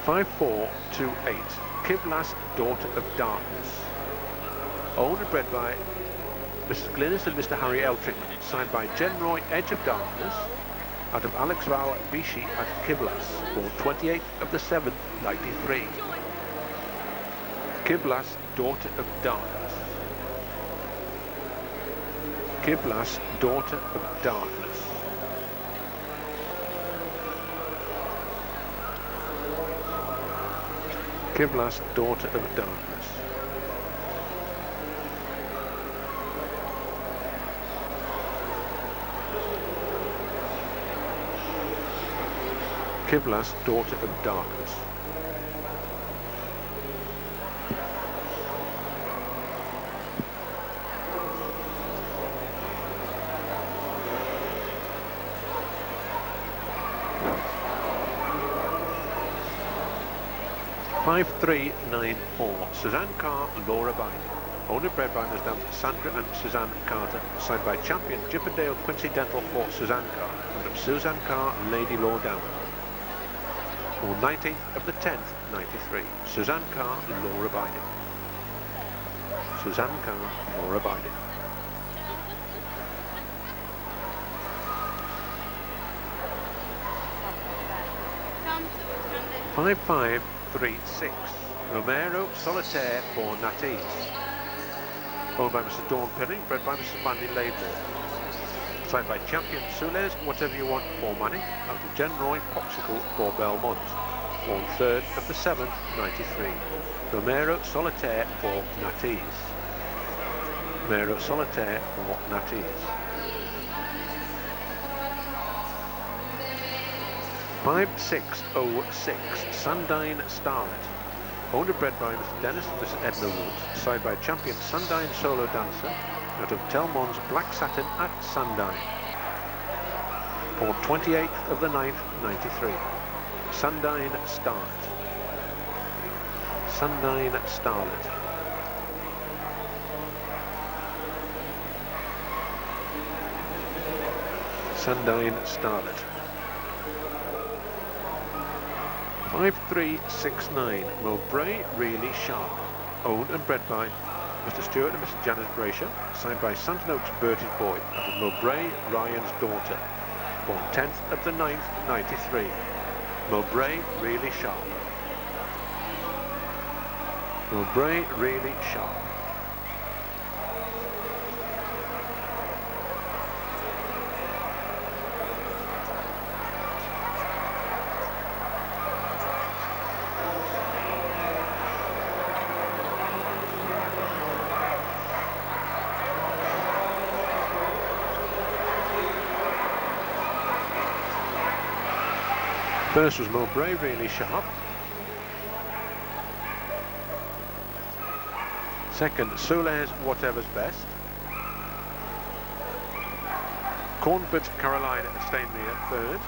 5428, Kiblas, Daughter of Darkness. Owned and bred by Mrs. Glynis and Mr. Harry Eltrick, signed by Jen Roy, Edge of Darkness, out of Alex Val Bishi at Kiblas, born 28th of the 7th, 93. Kiblas, Daughter of Darkness. Kiblas, Daughter of Darkness. Kiblas, Daughter of Darkness. Kiblas, Daughter of Darkness. Five, 394, Suzanne Carr, Laura Biden. Owned and bred by Ms. Sandra and Suzanne Carter, signed by champion Chippendale Quincy Dental for Suzanne Carr, out of Suzanne Carr, Lady Law Down. Born 19th of the 10th, 93. Suzanne Carr, Laura Biden. Suzanne Carr, Laura Biden. Five, 536, Romero Solitaire for Natties. Owned by Mrs. Dawn Perry, bred by Mrs. Mandy Laidlaw. Signed by champion Sules, Whatever You Want for Money, out of Jen Roy Popsicle for Belmont. Born 3rd of the 7th, 93. Romero Solitaire for Natties. Romero Solitaire for Natties. 5606, Sundine Starlet. Owned and bred by Mr. Dennis and Mrs. Edna Woods, signed by champion Sundine Solo Dancer, out of Telmon's Black Satin at Sundine. Born 28th of the 9th, 93. Sundine Starlet. Sundine Starlet. Sundine Starlet. 5369, Mowbray Really Sharp. Owned and bred by Mr. Stewart and Mrs. Janice Brasher, signed by Santon Oaks Bertie's Boy, out of Mowbray, Ryan's Daughter. Born 10th of the 9th, 93. Mowbray Really Sharp. Mowbray Really Sharp. First was Mowbray Really Sharp. Second, Soles Whatever's Best. Cornbit Carolina at Stainmere, third.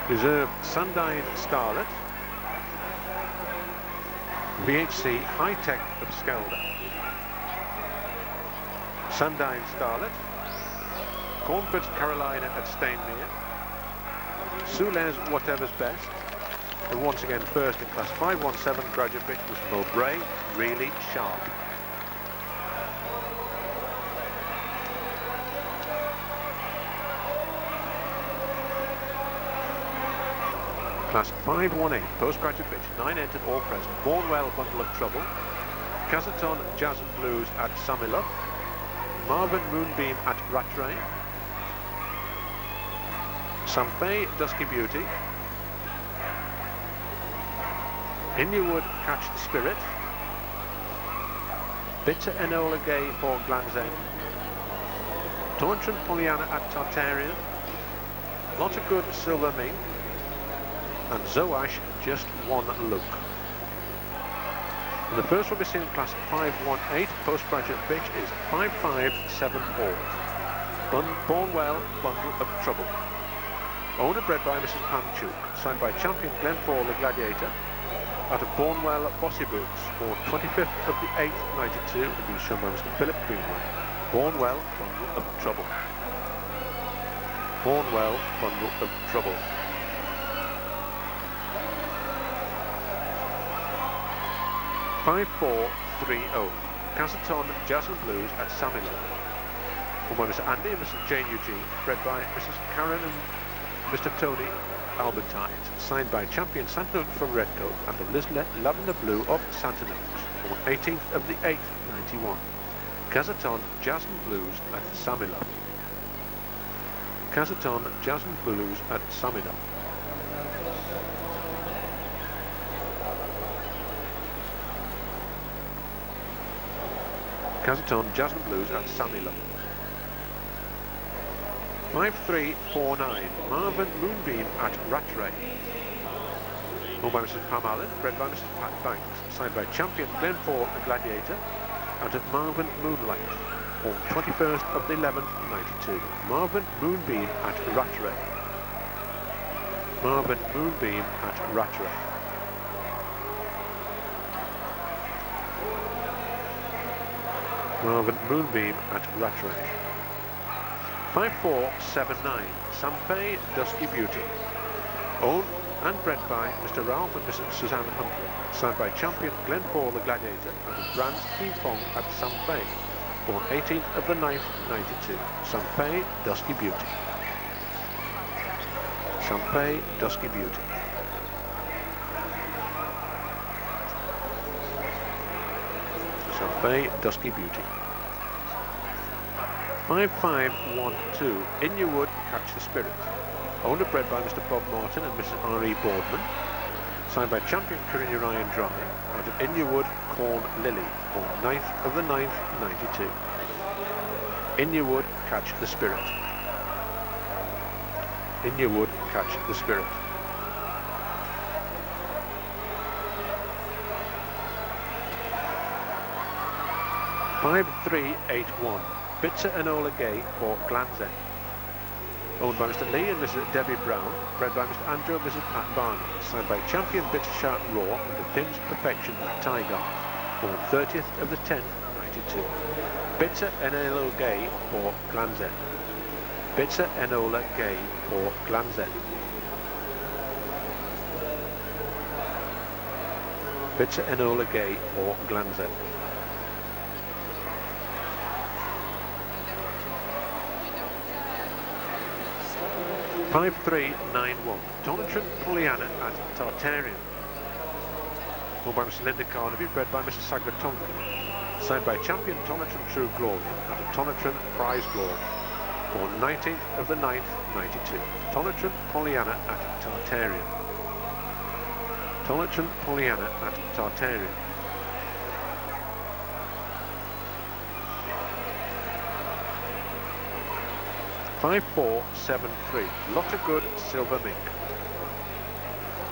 Reserve Sundine Starlet. VHC High Tech of Skelder. Sundine Starlet. Cornbit Carolina at Stainmere. Soles Whatever's Best. And once again, first in class 517 graduate pitch was Mowbray Really Sharp. Class 518 postgraduate pitch, 9 entered, all present. Bournewell Bundle of Trouble. Casaton Jazz and Blues at Samilov. Marvin Moonbeam at Rattray. Sampay Dusky Beauty. In Your Wood Catch the Spirit. Bitter Enola Gay for Gland's End. Tauntron Pollyanna at Tartarian. Lot of Good Silver Ming. And Zoash Just One Look. And the first one we've seen in class 518 postgraduate pitch is 5574. Bournewell Bundle of Trouble. Owned and bred by Mrs. Pam Chuk, signed by champion Glenn Fall the Gladiator, out of Bournewell Bossy Boots, born 25th of the 8th, 92, and being shown by Mr. Philip Greenwood. Bournewell Bundle of Trouble. Cornwell, Bundle of Trouble. $5-4-3-0. Casaton Jazz and Blues at Samina. Won by Mr. Andy and Mrs. Jane Eugene, bred by Mrs. Karen and Mr. Tony Albertines, signed by Champion Santa Notes from Redcoat and of Lislet Lavender Blue of Santa Notes, on 18th of the 8th, 91. Casaton Jazz and Blues at Samina. Casaton Jazz and Blues at Samina. Casaton Jazz and Blues at Samila. 5-3-4-9. Marvin Moonbeam at Rattray. Owned by Mrs. Pam Allen, bred by Mrs. Pat Banks, signed by Champion Glenford the Gladiator, out of Marvin Moonlight, on 21st of the 11th, 92. Marvin Moonbeam at Rattray. Marvin Moonbeam at Rattray. Marvin Moonbeam at Rattray. 5-4-7-9. Sampay Dusky Beauty. Owned and bred by Mr. Ralph and Mrs. Suzanne Hunter. Signed by Champion Glenford the Gladiator and of Brands Queen Fong at Sampay. Born 18th of the 9th, 92. Sampay Dusky Beauty. Sampay Dusky Beauty. Sampay Dusky Beauty. 5-5-1-2. In Your Wood, Catch the Spirit. Owned and bred by Mr. Bob Martin and Mrs. R.E. Boardman. Signed by Champion Corinne Ryan Dry, out of In Your Wood, Corn Lily, on 9th of the 9th, 92. In Your Wood, Catch the Spirit. In Your Wood, Catch the Spirit. 5-3-8-1. Bitzer Enola Gay for Gland's End. Owned by Mr. Lee and Mrs. Debbie Brown, bred by Mr. Andrew and Mrs. Pat Barney, signed by Champion Bitter Sharp Raw and the Tim's Perfection at Tiger, born 30th of the 10th, 92. Bitzer Enola Gay for Gland's End. Bitzer Enola Gay for Gland's End. Bitzer Enola Gay for Gland's End. 5-3-9-1. Donatron Pollyanna at Tartarian. Owned by Mrs. Linda Carnaby, bred by Mrs. Sagra Tonkin. Signed by Champion Tonatron True Glory at a Tonatron Prize Glory. Born 19th of the 9th, 92. Tonatron Pollyanna at Tartarian. Tonatron Pollyanna at Tartarian. 5-4-7-3. Lot of Good Silver Mink.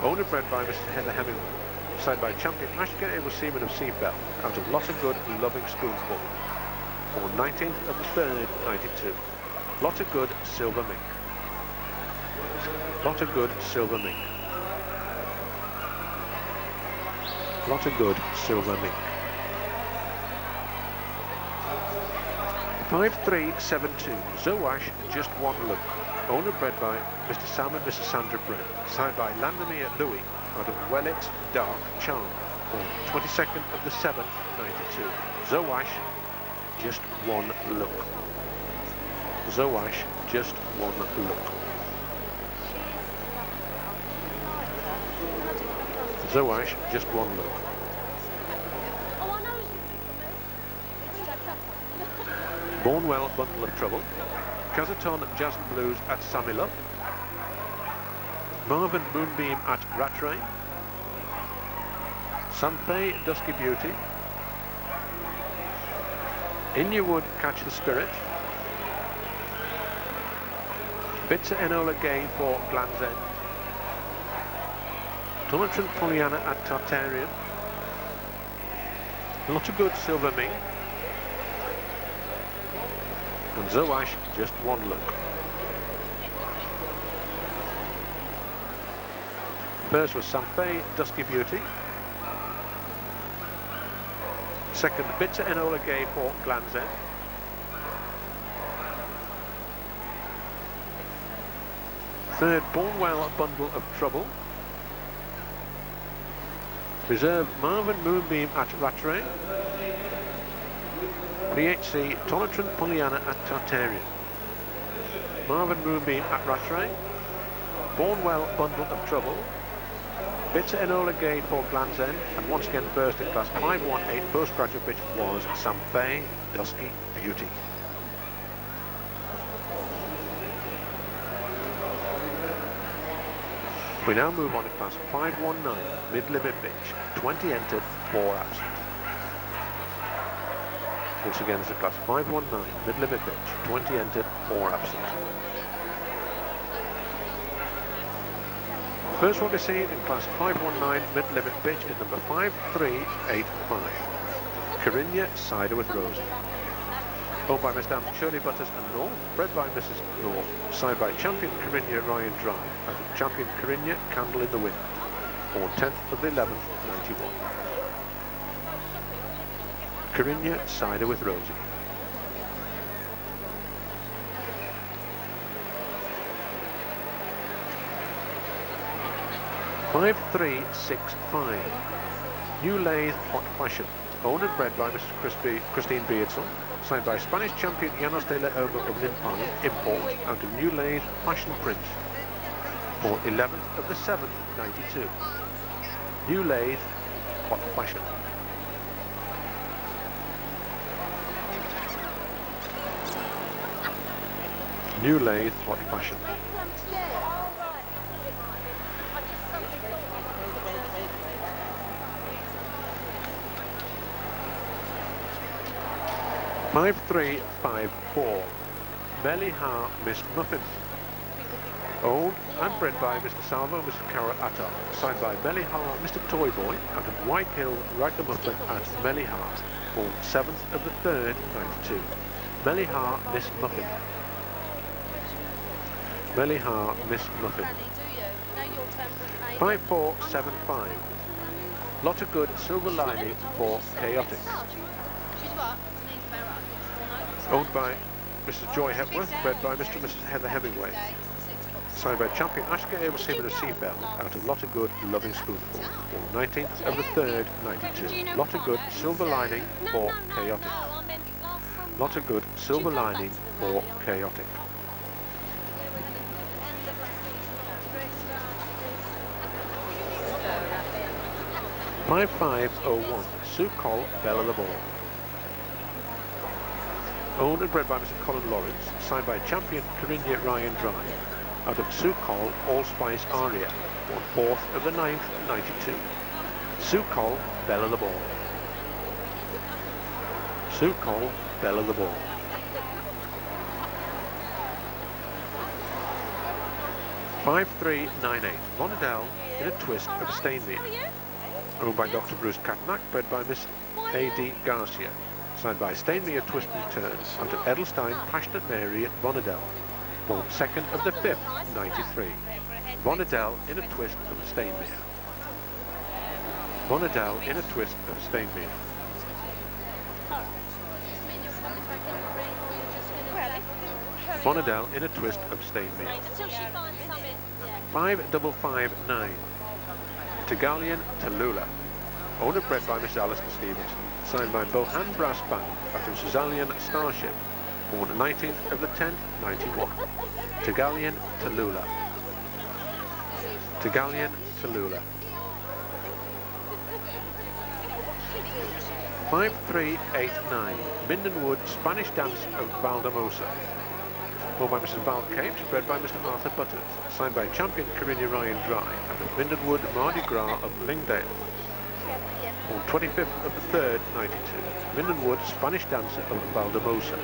Owned and bred by Mr. Heather Hemingway. Signed by Champion Ashken Able Seaman of Seabell, out of Lot of Good Loving Spoonful. Born 19th of the 3rd, 92. Lot of Good Silver Mink. Lot of Good Silver Mink. Lot of Good Silver Mink. 5-3-7-2. Zoash Just One Look. Owned and bred by Mr. Sam and Mrs. Sandra Brent. Signed by Landemere Louis, out of Wellet Dark Charm, born 22nd of the 7th, 92. Zoash Just One Look. Zoash Just One Look. Zoash Just One Look. Bornwell Bundle of Trouble. Casaton Jazz and Blues at Samila. Marvin Moonbeam at Rattray. Sampay Dusky Beauty. In Your Wood, Catch the Spirit. Bitzer Enola Gay for Gland's End. Tonatron Pollyanna at Tartarian. Lot of Good Silver Mink. And Zoash Just One Look. First was Sampay Dusky Beauty. Second, Bitzer Enola Gay for Gland's End. Third, Bornwell Bundle of Trouble. Reserve, Marvin Moonbeam at Rattray. PHC, Tolatran Pollyanna at Tartarian. Marvin Moonbeam at Rattray. Bornwell Bundle of Trouble. Bitter Enola Gate for Gland's End, and once again first in class 518 postgraduate, which was Sampay Dusky Beauty. We now move on to class 519 mid-limit bitch, 20 entered, 4 absent. Once again this is class 519 mid-limit bitch, 20 entered, 4 absent. First one received in class 519 mid-limit bitch is number 5385. Carinya Cider with Rosie. Owned by Miss Dam Shirley Butters and North, bred by Mrs. North, signed by Champion Carinya Ryan Drive, out of Champion Carinya Candle in the Wind, born 10th of the 11th, 91. Carinya Cider with Rosie. Five, 3, 6, 5. New Lathe Hot Fashion. Owned and bred by Mrs. Christine Beardson. Signed by Spanish champion Llanos de la Oba of Limpine. Import out of New Lathe Fashion Prince. For 11th of the 7th, 92. New Lathe Hot Fashion. New Lathe Hot Fashion. Five, 3, 5, 4. Melihar Miss Muffin. Owned and bred by Mr. Salvo, Mr. Carol Attar. Signed by Melihar Mr. Toyboy out of White Hill Ragamuffin at Melihar. Born 7th of the 3rd, 92. Melihar Miss Muffin. Melihar Miss Muffin. 5, 4, 7, 5. Lot of good silver lining for Chaotic. Owned by Mrs. Joy Hepworth, bred by Mr. and Mrs. Heather Hemingway. Signed by Champion Ashka Able Seaman of Seafell out of Lot of Good Loving Spoonful, born 19th of the 3rd, 92. Lot of good silver lining for Chaotic. Lot of good silver lining for Chaotic. Five, 501. Sue Cole, Belle of the Ball. Owned and bred by Mr. Colin Lawrence, signed by Champion Carinya Ryan Drive, out of Sue Cole Allspice Aria, born 4th of the 9th, 92. Sue Cole, Belle of the Ball. Sue Cole, Belle of the Ball. Five, 3, 9, 8. Monadel in a twist of Stainmere. Owned by Dr. Bruce Catnack, bred by Miss A.D. Garcia. Signed by Stainmere Twist and Turn, out of Edelstein Passionate Mary at Vonadel, born 2nd of the 5th, 93. Vonadel in a twist of Stainmere. Vonadel in a twist of Stainmere. Vonadel in a twist of Stainmere. 5559. Tegalian Tallulah. Owned and bred by Miss Alison Stevenson. Signed by Bohan Brass Band out of Suzalian Starship, born 19th of the 10th, 91. Tegalian Tallulah. Tegalian Tallulah. 5389. Mindenwood Spanish Dance of Valdemosa. Owned by Mrs. Val Capes, bred by Mr. Arthur Butters. Signed by Champion Carinya Ryan Dry out of Mindenwood Mardi Gras of Lingdale. On 25th of the 3rd, 92. Mindenwood Spanish Dancer of Valdemosa.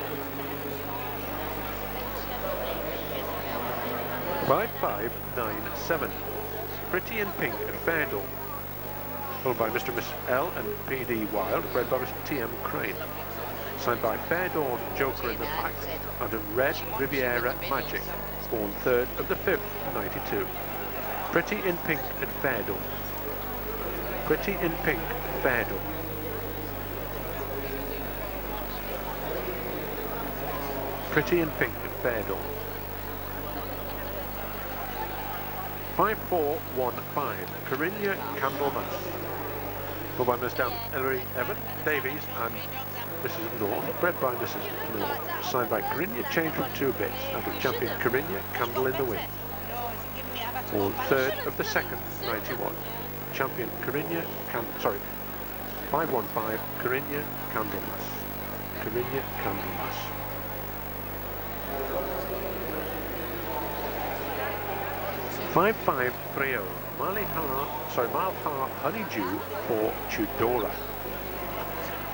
5597. Pretty in Pink at Fairdawn. Owned by Mr. and Miss L and P.D. Wild, bred by Mr. T.M. Crane. Signed by Fairdawn Joker in the Pack, under Red Riviera Magic, born 3rd of the 5th, 92. Pretty in Pink at Fairdawn. Pretty in Pink at Fairdawn. Pretty in Pink at Fairdawn. 5415, Corinna Candlemas. Run by Miss Dan Ellery Evan Davies and Mrs. North, bred by Mrs. North, signed by Corinna, changed from 2 bits, out of champion Corinna, Candle in the Wind. Or third of the second, 91. Champion Corinna, 515, Corinna Candlemas. Corinna Candlemas. $5,530, Malha Honeydew for Tudora.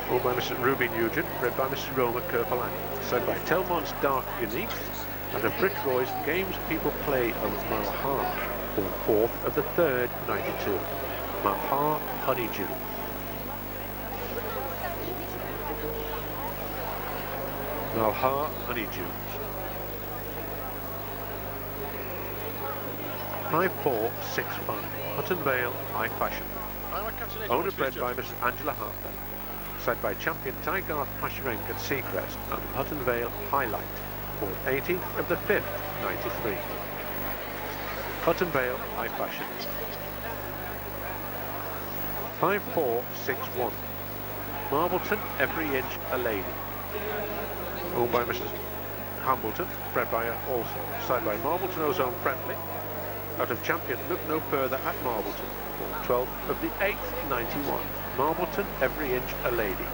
Owned by Mrs. Ruby Nugent, bred by Mrs. Roma Kerpolani. Signed by Telmon's Dark Unique, and of Britroy's Games People Play of Malha, for fourth of the third, 92. Malha Honeydew. Malha Honeydew. 5465, Hutton Vale High Fashion. Owner bred by Miss Angela Harper. Signed by champion Tygarth Pasherenk at Seacrest and Hutton Vale Highlight. For 18th of the 5th, 93. Hutton Vale High Fashion. 5461, Marbleton Every Inch a Lady. Owned by Mrs. Hambleton, bred by her also. Signed by Marbleton Ozone Friendly. Out of champion Look No Further at Marbleton. For 12th of the 8th, 91. Marbleton Every Inch a Lady.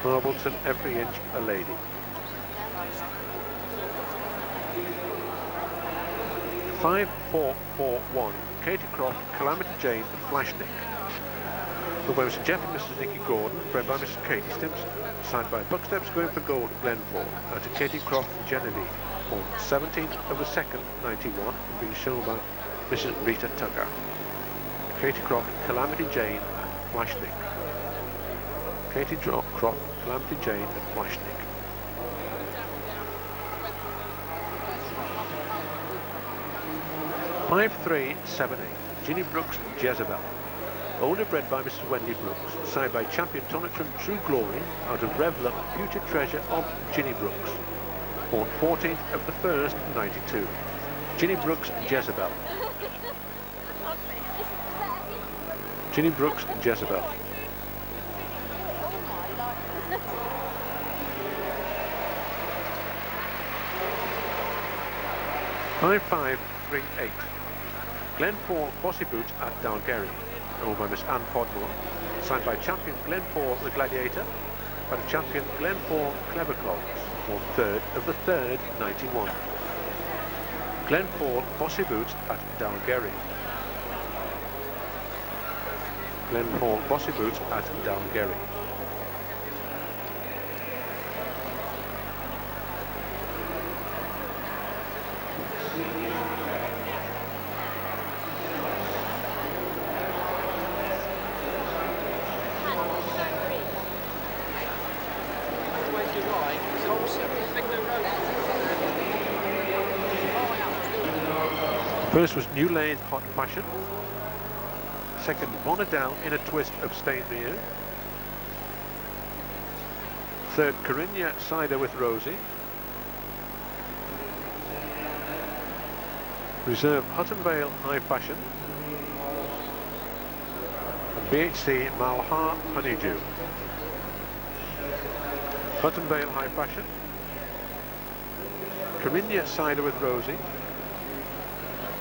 Marbleton Every Inch a Lady. $5,441, Katie Croft, Calamity Jane, Flashnick. Owned by Mr. Jeff and Mrs. Nicky Gordon, bred by Mrs. Katie Stimson. Signed by Bucksteps Going for Gold, Glenford. Out of Katie Croft and Genevieve. On 17th of the 2nd, 91, and being shown by Mrs. Rita Tucker. Katie Croft, Calamity Jane, and Flashnick. Katie Croft, Calamity Jane, and Flashnick. $5,378, Ginny Brooks, Jezebel. Owner bred by Mrs. Wendy Brooks. Signed by champion Tonitron True Glory, out of Revlon, Future Treasure of Ginny Brooks. On 14th of the 1st, 92. Ginny Brooks and Jezebel. Ginny Brooks and Jezebel. $5,538, Glenford Bossy Boots at Dalgary. Owned by Miss Anne Podmore. Signed by champion Glenford the Gladiator. By the champion Glenford Clever Clogs. On 3rd of the 3rd, 91. Glenford Bossy Boots at Dalgary. Glenford Bossy Boots at Dalgary. First was New Lane Hot Fashion. Second, Monadel in a Twist of Stainmere. Third, Corinna Cider with Rosie. Reserve Hutton Vale High Fashion. And BHC Malha Honeydew. Hutton Vale High Fashion. Corinna Cider with Rosie.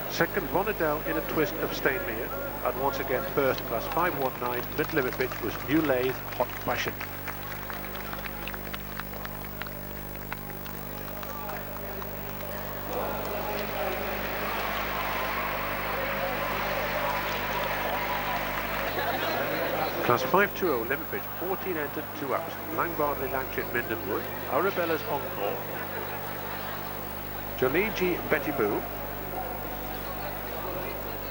Second, Monadel in a Twist of Stainmere. And once again, first class 519, mid-limit bitch was New Lathe Hot Fashion. Class 520, limit bitch, 14 entered, 2 absent. Langbardley, Langship, Mindenwood. Arabella's Encore. Joligi, Betty Boo.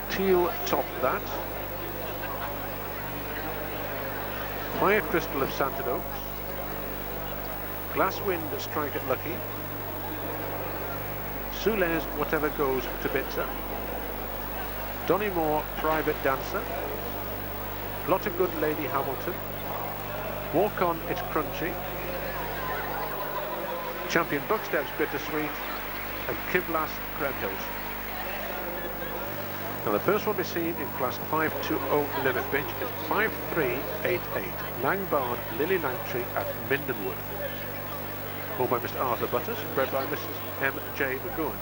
Teal Top That. Fire Crystal of Santed Oaks. Glasswind Strike at Lucky. Sules Whatever Goes to Bitzer. Donny Private Dancer. Lot of Good Lady Hamilton. Walk On It's Crunchy. Champion Bucksteps Bittersweet. And Kiblas Cremhills. Now the first one we seen in class 520 limit bitch is 5388 Langbarn Lily Langtree at Mindenwood. Owned by Mr. Arthur Butters, bred by Mrs. M.J. McGowan.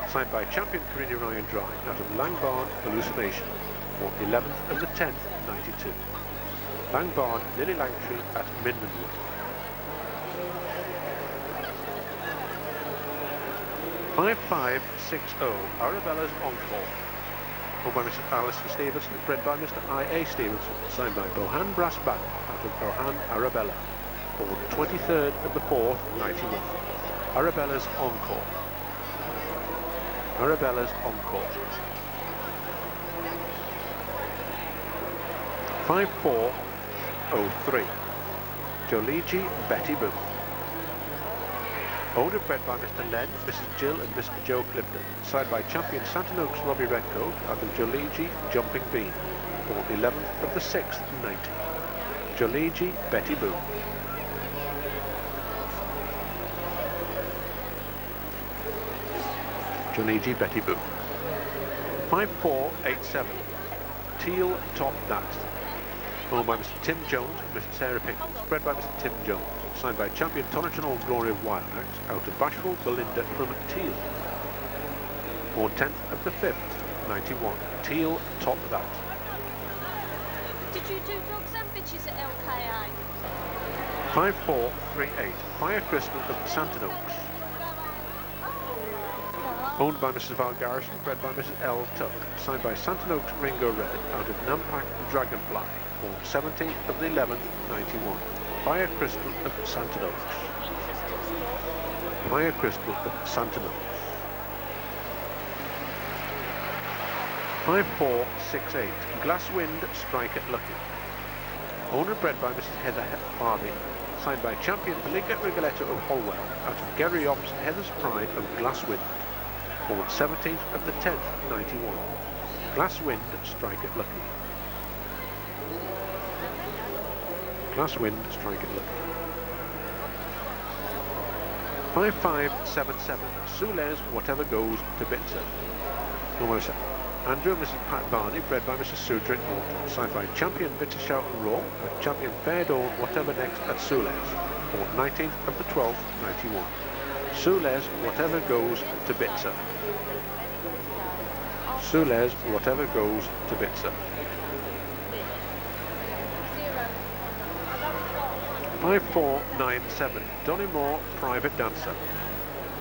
Signed by champion Carini Ryan Dry out of Langbarn Hallucination for 11th of the 10th, 92. Langbarn Lily Langtree at Mindenwood. 5560 Arabella's Encore. Owned by Mr. Alison Stevenson, bred by Mr. I.A. Stevenson, signed by Bohan Brass Band out of Bohan Arabella for 23rd of the 4th, 91. Arabella's Encore. Arabella's Encore. 5403 Joligi Betty Boo. Owned and bred by Mr. Len, Mrs. Jill and Mr. Joe Clifton, signed by champion Santon Oaks Robbie Redcoat out of Joligi Jumping Bean for 11th of the 6th, 90. Joligi Betty Boo. Joligi Betty Boo. 5487 Teal Top That. Owned by Mr. Tim Jones and Mr. Sarah Pickles, bred by Mr. Tim Jones, signed by champion Tonich and Old Glory of Wildax out of Bashful Belinda from Teal for 10th of the 5th, 91. Teal Top That. Did you do dogs and bitches at LKA? 5438 Fire Crystal of Santon Oaks. Owned by Mrs. Val Garrison, bred by Mrs. L. Tuck, signed by Santon Oaks Ringo Red out of Nampak Dragonfly for 17th of the 11th, 91. Fire Crystal of Santon Oaks. Fire Crystal of Santon Oaks. 5468 Glasswind Strike at Lucky. Owned and bred by Mrs. Heather Harvey, signed by champion Belinda Rigoletto of Holwell out of Gary Ops Heather's Pride of Glasswind for 17th of the 10th, 91. Glasswind Strike at Lucky. Glasswind Strike at Lucky. 5577 Sules Whatever Goes to Bitzer. Almost Andrew and Mrs. Pat Barney, bred by Mrs. Sue Drinkwater, signed by champion Bitter Shout Raw with champion Fair Dawn Whatever Next at Sules for 19th of the 12th, 91. Sules Whatever Goes to Bitzer. Sules Whatever Goes to Bitzer. 5497 Donny Moore Private Dancer.